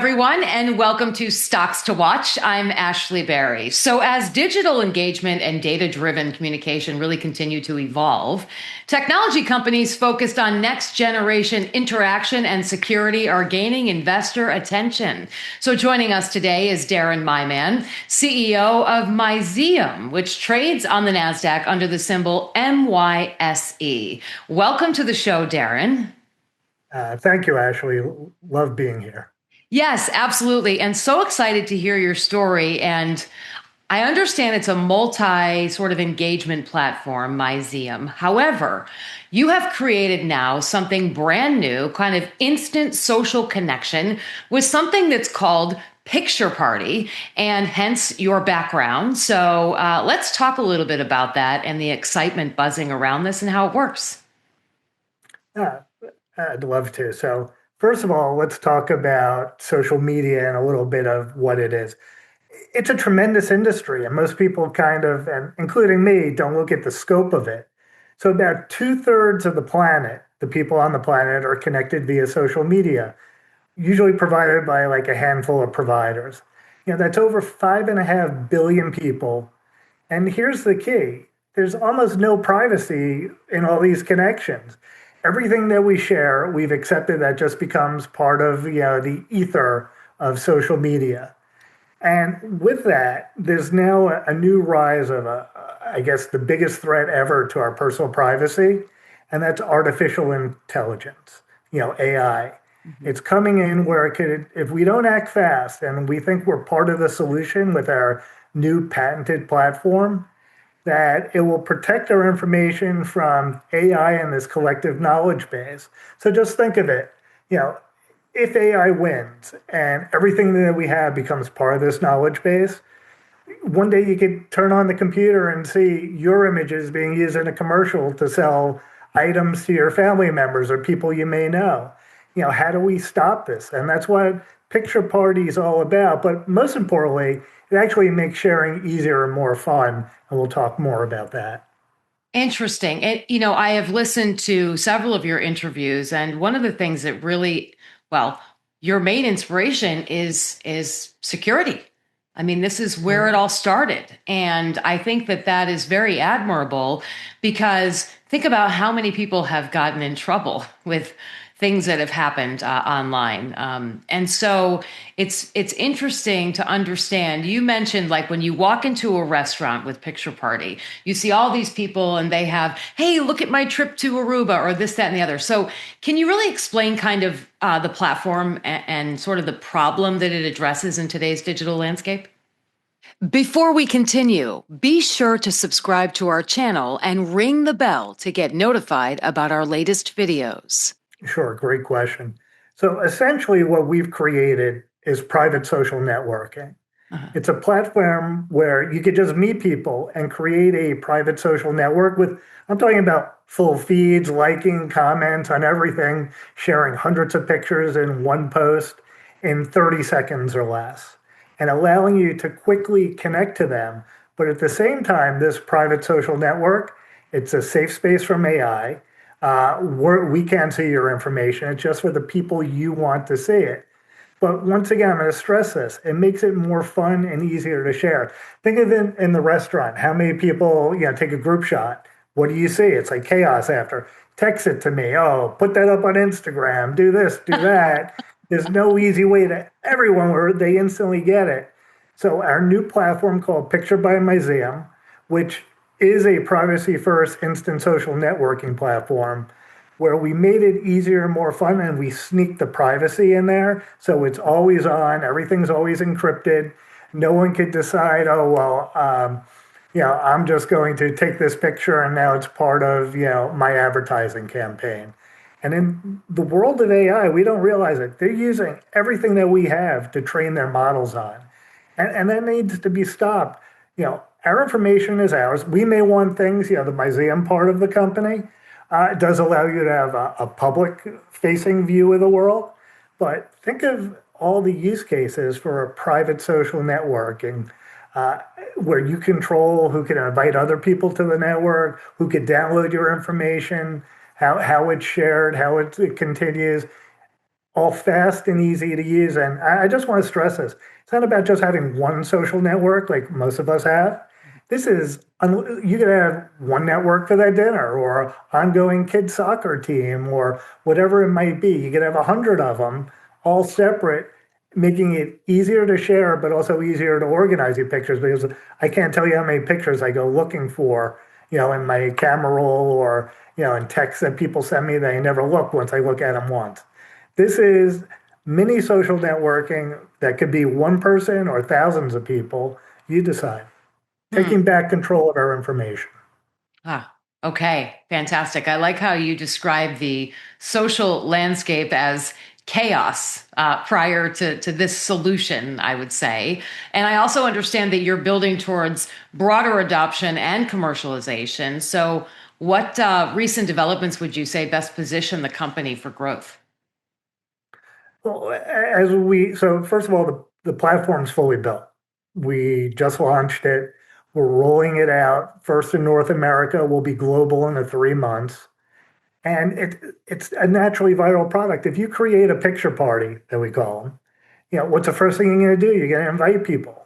everyone, and welcome to Stocks to Watch. I'm Ashley Berry. So, as digital engagement and data driven communication really continue to evolve, technology companies focused on next generation interaction and security are gaining investor attention. So, joining us today is Darren Myman, CEO of Myseum, which trades on the Nasdaq under the symbol MYSE. Welcome to the show, Darren. Thank you, Ashley. Love being here. Yes, absolutely. And so excited to hear your story. And I understand it's a multi sort of engagement platform, Myseum. However, you have created now something brand new, kind of instant social connection with something that's called Picture Party, and hence your background. So let's talk a little bit about that and the excitement buzzing around this and how it works. I'd love to. So first of all, let's talk about social media and a little bit of what it is. It's a tremendous industry, and most people kind of, and including me, don't look at the scope of it. So about 2/3 of the planet, the people on the planet, are connected via social media, usually provided by like a handful of providers. That's over 5.5 billion people. And here's the key. There's almost no privacy in all these connections. Everything that we share, we've accepted that just becomes part of the ether of social media. And with that, there's now a new rise of, I guess, the biggest threat ever to our personal privacy, and that's artificial intelligence, AI. Mm-hmm. It's coming in where it could, if we don't act fast, and we think we're part of the solution with our new patented platform, that it will protect our information from AI and this collective knowledge base. So just think of it, if AI wins and everything that we have becomes part of this knowledge base, one day you could turn on the computer and see your images being used in a commercial to sell items to your family members or people you may know. How do we stop this? And that's what Picture Party is all about. But most importantly, it actually makes sharing easier and more fun. And we'll talk more about that. Interesting. And, I have listened to several of your interviews, and one of the things that really, your main inspiration is security. I mean, this is where it all started. And I think that is very admirable, because think about how many people have gotten in trouble with things that have happened online. And so it's interesting to understand. You mentioned, like, when you walk into a restaurant with Picture Party, you see all these people and they have, hey, look at my trip to Aruba, or this, that, and the other. So can you really explain kind of the platform and sort of the problem that it addresses in today's digital landscape? Before we continue, be sure to subscribe to our channel and ring the bell to get notified about our latest videos. Sure, great question. So essentially what we've created is private social networking. Uh-huh. It's a platform where you could just meet people and create a private social network with, I'm talking about full feeds, liking, comments on everything, sharing hundreds of pictures in one post in 30 seconds or less, and allowing you to quickly connect to them. But at the same time, this private social network, it's a safe space from AI. We can't see your information. It's just for the people you want to see it. But once again, I'm going to stress this. It makes it more fun and easier to share. Think of it in the restaurant. How many people, take a group shot? What do you see? It's like chaos after. Text it to me. Oh, put that up on Instagram. Do this, do that. There's no easy way to everyone where they instantly get it. So our new platform called Picture by Myseum, which is a privacy-first instant social networking platform, where we made it easier and more fun, and we sneak the privacy in there. So it's always on, everything's always encrypted. No one could decide, I'm just going to take this picture and now it's part of, my advertising campaign. And in the world of AI, we don't realize it. They're using everything that we have to train their models on. And that needs to be stopped. Our information is ours. We may want things, the Myseum part of the company, it does allow you to have a public-facing view of the world. But think of all the use cases for a private social networking, where you control who can invite other people to the network, who can download your information, how it's shared, how it continues. all fast and easy to use. And I just want to stress this. It's not about just having one social network like most of us have. This is, you could have one network for that dinner or ongoing kids soccer team or whatever it might be. You could have 100 of them all separate, making it easier to share, but also easier to organize your pictures because I can't tell you how many pictures I go looking for, in my camera roll or, in texts that people send me that I never look once I look at them once. This is mini social networking that could be one person or thousands of people. You decide. Hmm. Taking back control of our information. Ah, okay, fantastic. I like how you describe the social landscape as chaos prior to this solution, I would say. And I also understand that you're building towards broader adoption and commercialization. So, what recent developments would you say best position the company for growth? Well, so first of all, the platform's fully built. We just launched it. We're rolling it out first in North America. We'll be global in the 3 months. And it's a naturally viral product. If you create a picture party, that we call them, what's the first thing you're going to do? You're going to invite people.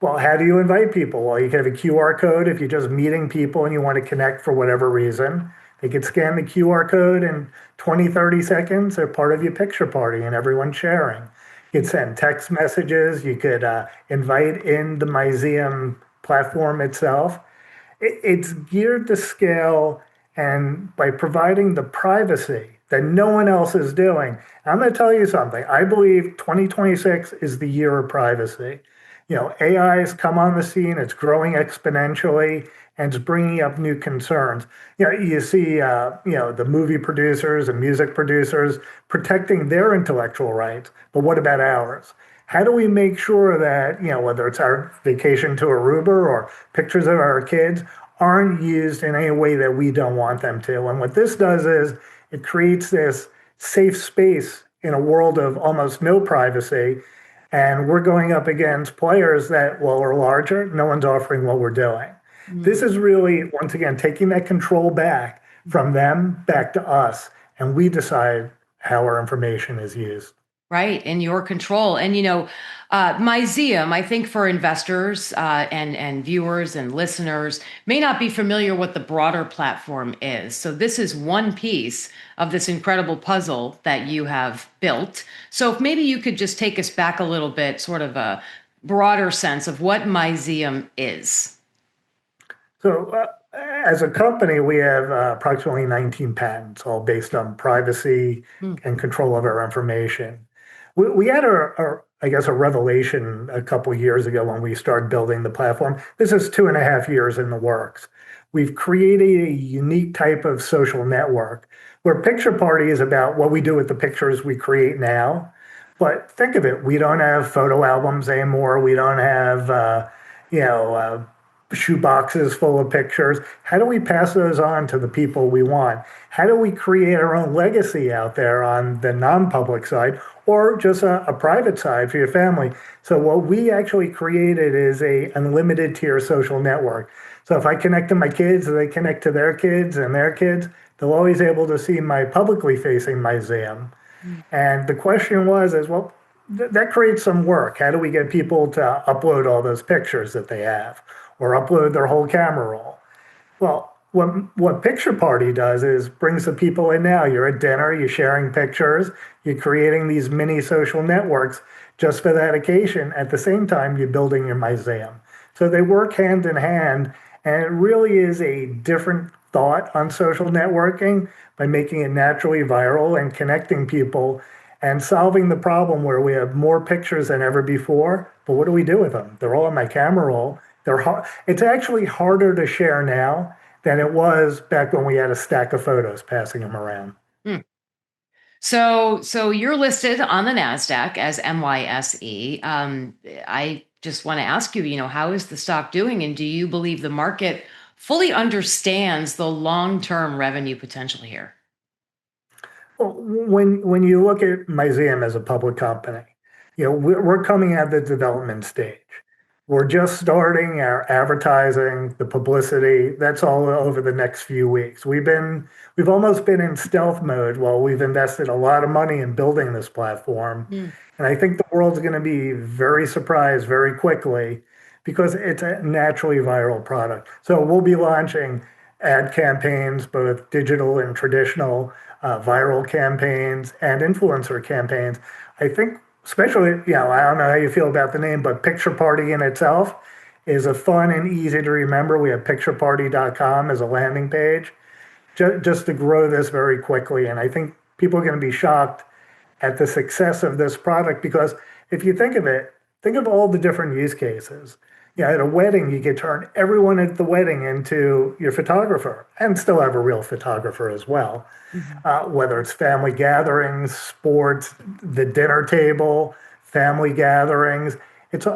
Well, how do you invite people? Well, you can have a QR code if you're just meeting people and you want to connect for whatever reason. They could scan the QR code in 20, 30 seconds. They're part of your picture party and everyone's sharing. You could send text messages. You could invite in the Myseum platform itself. It's geared to scale, and by providing the privacy that no one else is doing. I'm going to tell you something. I believe 2026 is the year of privacy. AI has come on the scene, it's growing exponentially, and it's bringing up new concerns. You see, the movie producers and music producers protecting their intellectual rights, but what about ours? How do we make sure that, whether it's our vacation to Aruba or pictures of our kids, aren't used in any way that we don't want them to? And what this does is it creates this safe space in a world of almost no privacy. And we're going up against players that, well, are larger. No one's offering what we're doing. This is really, once again, taking that control back from them back to us. And we decide how our information is used. Right, in your control. And Myseum, I think for investors and viewers and listeners may not be familiar what the broader platform is. So this is one piece of this incredible puzzle that you have built. So if maybe you could just take us back a little bit, sort of a broader sense of what Myseum is. So, as a company, we have approximately 19 patents, all based on privacy Hmm. and control of our information. We had I guess, a revelation a couple years ago when we started building the platform. This is 2.5 years in the works. We've created a unique type of social network where Picture Party is about what we do with the pictures we create now. But think of it, we don't have photo albums anymore. We don't have, you know, uh, shoe boxes full of pictures. How do we pass those on to the people we want? How do we create our own legacy out there on the non-public side or just a private side for your family? So what we actually created is a unlimited tier social network. So if I connect to my kids, they connect to their kids and their kids, they'll always able to see my publicly facing museum. And the question is, well, that creates some work. How do we get people to upload all those pictures that they have or upload their whole camera roll? Well, what Picture Party does is brings the people in now. You're at dinner, you're sharing pictures, you're creating these mini social networks just for that occasion. At the same time, you're building your museum. So they work hand in hand, and it really is a different thought on social networking by making it naturally viral and connecting people and solving the problem where we have more pictures than ever before. But what do we do with them? They're all on my camera roll. It's actually harder to share now than it was back when we had a stack of photos passing them around. Hmm. So you're listed on the Nasdaq as MYSE. I just want to ask you, how is the stock doing, and do you believe the market fully understands the long-term revenue potential here? Well, when you look at Myseum as a public company, we're coming at the development stage. We're just starting our advertising, the publicity. That's all over the next few weeks. We've almost been in stealth mode while we've invested a lot of money in building this platform. Mm. And I think the world's going to be very surprised very quickly because it's a naturally viral product. So we'll be launching ad campaigns, both digital and traditional, viral campaigns and influencer campaigns. I think, especially, I don't know how you feel about the name, but Picture Party in itself is a fun and easy to remember. We have pictureparty.com as a landing page just to grow this very quickly. And I think people are going to be shocked at the success of this product because if you think of it, think of all the different use cases. At a wedding, you could turn everyone at the wedding into your photographer and still have a real photographer as well. Mhm. Whether it's family gatherings, sports, the dinner table, family gatherings. It's,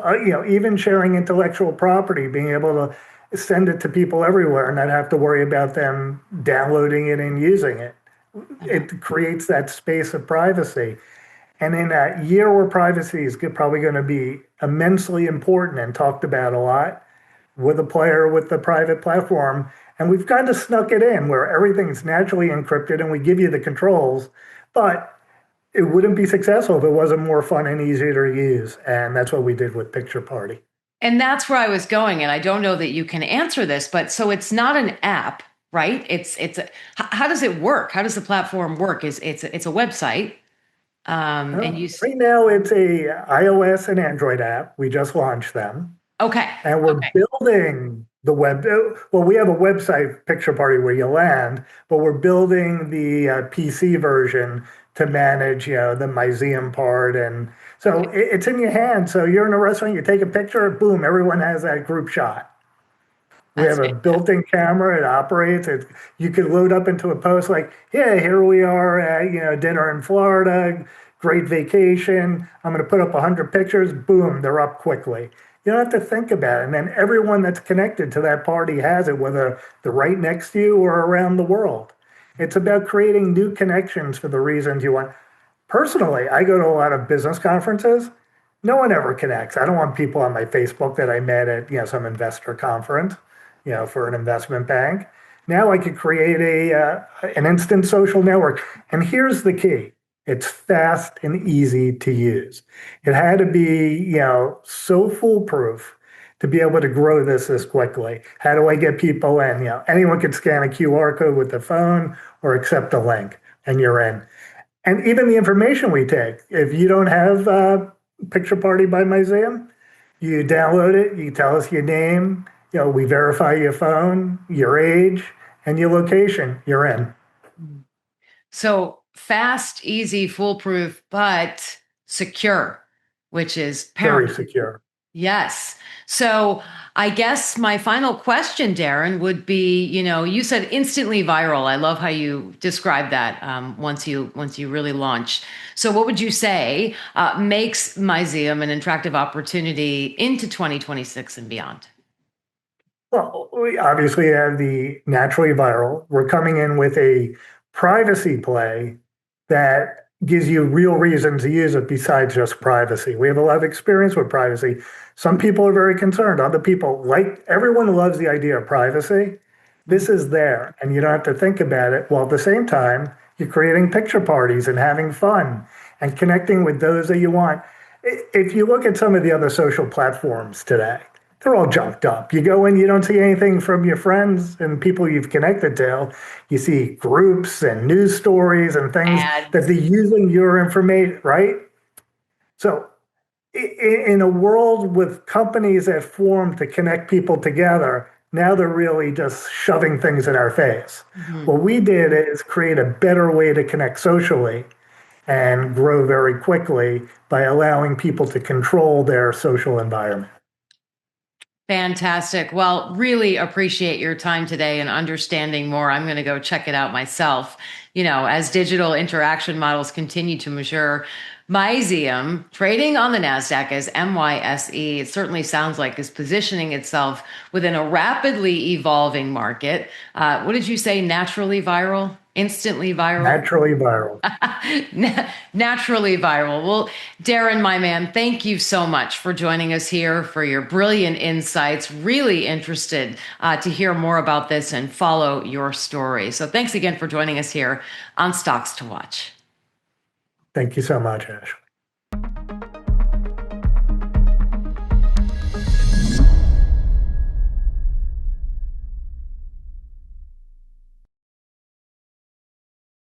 even sharing intellectual property, being able to send it to people everywhere and not have to worry about them downloading it and using it. Uh-huh. It creates that space of privacy. And in a year where privacy is probably going to be immensely important and talked about a lot, with a player with the private platform. And we've kind of snuck it in where everything's naturally encrypted and we give you the controls, but it wouldn't be successful if it wasn't more fun and easier to use. And that's what we did with Picture Party. And that's where I was going. And I don't know that you can answer this, but so it's not an app, right? How does it work? How does the platform work? It's a website. And Right now, it's a iOS and Android app. We just launched them. okay. And we're Okay. building the well, we have a website, Picture Party, where you land, but we're building the PC version to manage, the Myseum part. And so Okay. it's in your hand. So you're in a restaurant, you take a picture, boom, everyone has that group shot. We That's have a fantastic. built-in camera. It operates. You could load up into a post like, "Yeah, here we are at dinner in Florida. Great vacation. I'm going to put up 100 pictures. Boom, they're up quickly. You don't have to think about it. And then everyone that's connected to that party has it, whether they're right next to you or around the world. It's about creating new connections for the reasons you want. Personally, I go to a lot of business conferences. No one ever connects. I don't want people on my Facebook that I met at some investor conference, for an investment bank. Now I could create an instant social network. And here's the key: it's fast and easy to use. It had to be so foolproof to be able to grow this quickly. How do I get people in? Anyone could scan a QR code with the phone or accept a link, and you're in. And even the information we take, if you don't have Picture Party by Myseum, you download it, you tell us your name, we verify your phone, your age, and your location, you're in. So fast, easy, foolproof, but secure, which is Very paramount. secure. Yes. So I guess my final question, Darren, would be, you said instantly viral. I love how you described that once you really launch. So what would you say makes Myseum an attractive opportunity into 2026 and beyond? Well, we obviously have the naturally viral. We're coming in with a privacy play that gives you real reason to use it besides just privacy. We have a lot of experience with privacy. Some people are very concerned. Other people, like everyone loves the idea of privacy. This is there, and you don't have to think about it. While at the same time, you're creating picture parties and having fun and connecting with those that you want. If you look at some of the other social platforms today, they're all junked up. You go in, you don't see anything from your friends and people you've connected to. You see groups and news stories and things that Ads. they're using your information, right? So, in a world with companies that form to connect people together, now they're really just shoving things in our face. Mhm. What we did is create a better way to connect socially and grow very quickly by allowing people to control their social environment. Fantastic. Well, really appreciate your time today and understanding more. I'm going to go check it out myself. As digital interaction models continue to mature, Myseum, trading on the Nasdaq as MYSE, it certainly sounds like is positioning itself within a rapidly evolving market. What did you say? Naturally viral? Instantly viral. Naturally viral. Naturally viral. Well, Darren, my man, thank you so much for joining us here, for your brilliant insights. Really interested to hear more about this and follow your story. So thanks again for joining us here on Stocks to Watch. Thank you so much, Ash.